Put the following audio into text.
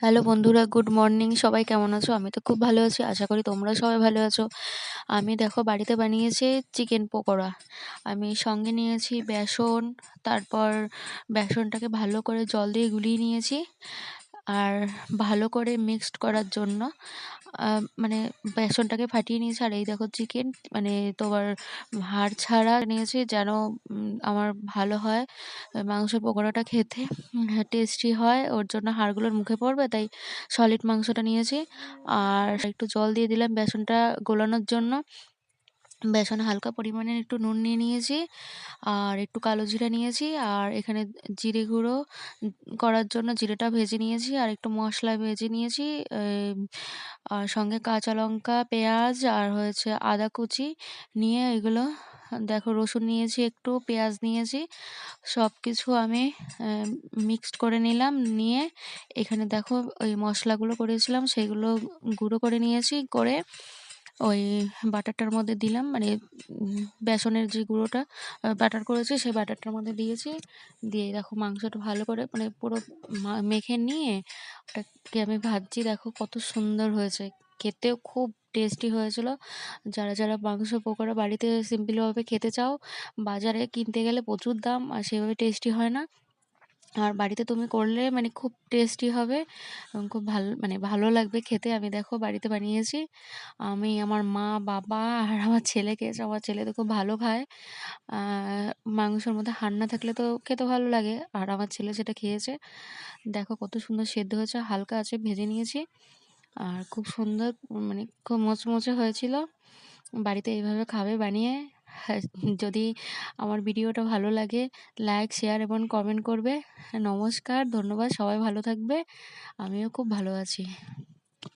Hello বন্ধুরা, good morning. সবাই কেমন আছো? আমি তো খুব ভালো আছি। আশা করি তোমরা সবাই ভালো আছো। আমি দেখো বাড়িতে বানিয়েছি চিকেন পকোড়া। আমি সঙ্গে নিয়েছি বেসন, তারপর বেসনটাকে ভালো করে জল দিয়ে গুলিয়ে নিয়েছি। আর ভালো করে মিক্সড করার জন্য মানে বেসনটাকে ফাটিয়ে নিয়েছি। আর এই দেখো চিকেন, মানে তোমার হাড় ছাড়া নিয়েছি, যেন আমার ভালো হয় মাংসের পকোড়াটা খেতে, টেস্টি হয়। ওর জন্য হাড়গুলোর মুখে পড়বে, তাই সলিড মাংসটা নিয়েছি। আর একটু জল দিয়ে দিলাম বেসনটা গোলানোর জন্য। বেসনে হালকা পরিমাণের একটু নুন নিয়ে নিয়েছি, আর একটু কালো জিরা নিয়েছি, আর এখানে জিরে গুঁড়ো করার জন্য জিরেটা ভেজে নিয়েছি, আর একটু মশলা ভেজে নিয়েছি। আর সঙ্গে কাঁচা লঙ্কা, পেঁয়াজ, আর হয়েছে আদা কুচি নিয়ে এগুলো, দেখো রসুন নিয়েছি, একটু পেঁয়াজ নিয়েছি, সব কিছু আমি মিক্সড করে নিলাম। নিয়ে এখানে দেখো ওই মশলাগুলো করেছিলাম সেগুলো গুঁড়ো করে নিয়েছি, করে ওই বাটারটার মধ্যে দিলাম, মানে বেসনের যে গুঁড়োটা বাটার করেছি সেই বাটারটার মধ্যে দিয়েছি। দিয়ে দেখো মাংসটা ভালো করে, মানে পুরো মেখে নিয়ে ওটাকে আমি ভাজছি। দেখো কত সুন্দর হয়েছে, খেতেও খুব টেস্টি হয়েছিল। যারা যারা মাংস পকোড়া বাড়িতে সিম্পলভাবে খেতে চাও, বাজারে কিনতে গেলে প্রচুর দাম আর সেভাবে টেস্টি হয় না। আর বাড়িতে তুমি করলে মানে খুব টেস্টি হবে এবং খুব ভালো, মানে ভালো লাগবে খেতে। আমি দেখো বাড়িতে বানিয়েছি। আমি, আমার মা, বাবা আর আমার ছেলে খেয়েছে। আমার ছেলে তো খুব ভালো খায়। মাংসের মধ্যে হাড় না থাকলে তো খেতে ভালো লাগে, আর আমার ছেলে সেটা খেয়েছে। দেখো কত সুন্দর সেদ্ধ হয়েছে, হালকা আছে ভেজে নিয়েছি। আর খুব সুন্দর, মানে খুব মচমচে হয়েছিল। বাড়িতে এইভাবে খাবে বানিয়ে। হ্যাঁ, যদি আমার ভিডিওটা ভালো লাগে, লাইক, শেয়ার এবং কমেন্ট করবে। নমস্কার, ধন্যবাদ, সবাই ভালো থাকবে। আমিও খুব ভালো আছি।